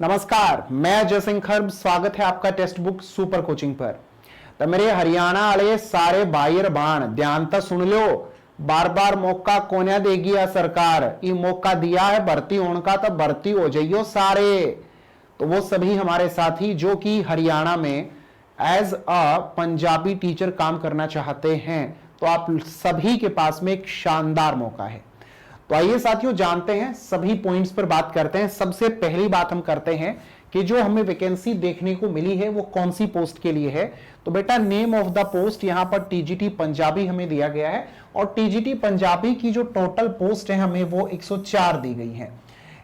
नमस्कार, मैं अजय सिंह खर्ब। स्वागत है आपका टेक्स्ट बुक सुपर कोचिंग पर। तो मेरे हरियाणा वाले सारे भाई और बहन ध्यान तो सुन लो। बार बार मौका कोन्या देगी या सरकार, ये मौका दिया है भर्ती होने का, तो भर्ती हो जाइयो सारे। तो वो सभी हमारे साथी जो कि हरियाणा में एज अ पंजाबी टीचर काम करना चाहते हैं, तो आप सभी के पास में एक शानदार मौका है। तो आइए साथियों जानते हैं, सभी पॉइंट्स पर बात करते हैं। सबसे पहली बात हम करते हैं कि जो हमें वैकेंसी देखने को मिली है वो कौन सी पोस्ट के लिए है। तो बेटा नेम ऑफ द पोस्ट यहां पर टीजीटी पंजाबी हमें दिया गया है, और टीजीटी पंजाबी की जो टोटल पोस्ट है हमें वो 104 दी गई है।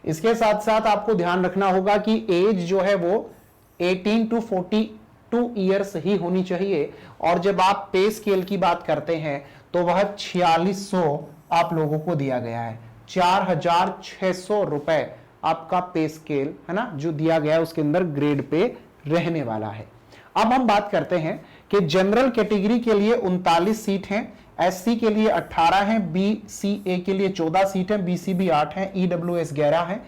इसके साथ साथ आपको ध्यान रखना होगा कि एज जो है वो 18 टू 42 ईयर्स ही होनी चाहिए, और जब आप पे स्केल की बात करते हैं तो वह 4600 आप लोगों को दिया गया है। 4600 रुपए आपका पे स्केल है ना, जो दिया गया है उसके अंदर ग्रेड पे रहने वाला है। अब हम बात करते हैं कि जनरल कैटेगरी के लिए 39 सीट हैं, एससी के लिए 18 हैं, बीसीए के लिए 14 सीट हैं, बीसीबी 8 हैं, ईडब्ल्यूएस 11 है,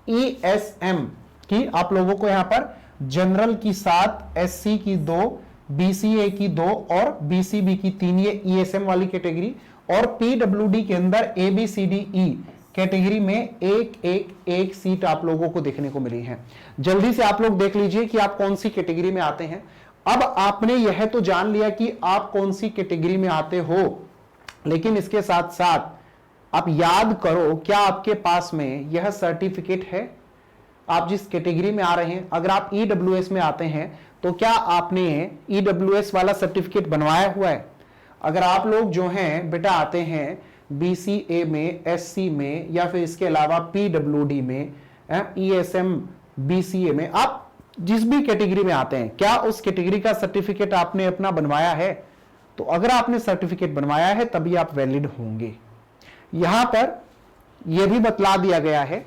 ईएसएम की आप लोगों को यहां पर जनरल की 7, एससी की 2, बीसीए की 2 और बीसीबी की 3, ये ईएसएम वाली कैटेगरी। और पीडब्ल्यूडी के अंदर एबीसीडीई कैटेगरी में एक सीट आप लोगों को देखने को मिली है। जल्दी से आप लोग देख लीजिए कि आप कौन सी कैटेगरी में आते हैं। अब आपने यह तो जान लिया कि आप कौन सी कैटेगरी में आते हो, लेकिन इसके साथ साथ आप याद करो, क्या आपके पास में यह सर्टिफिकेट है आप जिस कैटेगरी में आ रहे हैं। अगर आप ईडब्ल्यूएस में आते हैं तो क्या आपने ईडब्ल्यूएस वाला सर्टिफिकेट बनवाया हुआ है। अगर आप लोग जो हैं बेटा आते हैं बीसीए में, एससी में, या फिर इसके अलावा पीडब्ल्यूडी में, ईएसएम, बीसीए में, आप जिस भी कैटेगरी में आते हैं, क्या उस कैटेगरी का सर्टिफिकेट आपने अपना बनवाया है। तो अगर आपने सर्टिफिकेट बनवाया है तभी आप वैलिड होंगे। यहां पर यह भी बतला दिया गया है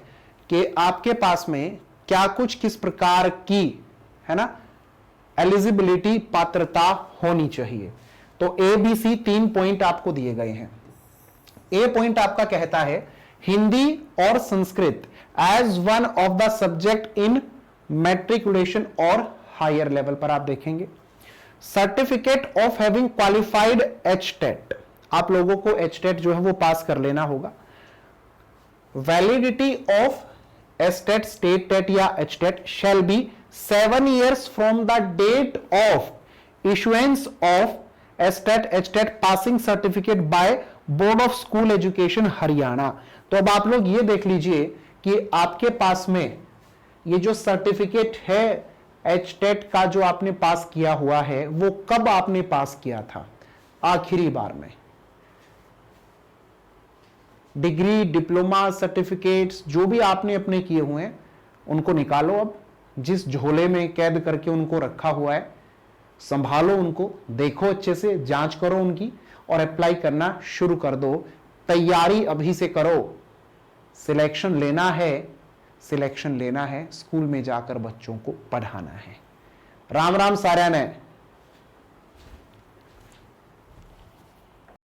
कि आपके पास में क्या कुछ किस प्रकार की है ना एलिजिबिलिटी, पात्रता होनी चाहिए। तो ए बी सी 3 पॉइंट आपको दिए गए हैं। ए पॉइंट आपका कहता है हिंदी और Sanskrit as one of the subject in matriculation और हायर लेवल पर आप देखेंगे। Certificate of having qualified HTET, आप लोगों को एचटेट जो है वो पास कर लेना होगा। Validity of HTET, state TET या HTET shall be 7 years from the date of issuance of state HTET passing certificate by board of school education Haryana. तो अब आप लोग ये देख लीजिए कि आपके पास में ये जो सर्टिफिकेट है एचटेट का जो आपने पास किया हुआ है वो कब आपने पास किया था, आखिरी बार में। डिग्री, डिप्लोमा, सर्टिफिकेट्स जो भी आपने अपने किए हुए हैं उनको निकालो। अब जिस झोले में कैद करके उनको रखा हुआ है संभालो, उनको देखो, अच्छे से जांच करो उनकी, और अप्लाई करना शुरू कर दो। तैयारी अभी से करो। सिलेक्शन लेना है, सिलेक्शन लेना है, स्कूल में जाकर बच्चों को पढ़ाना है। राम राम साऱ्या ने।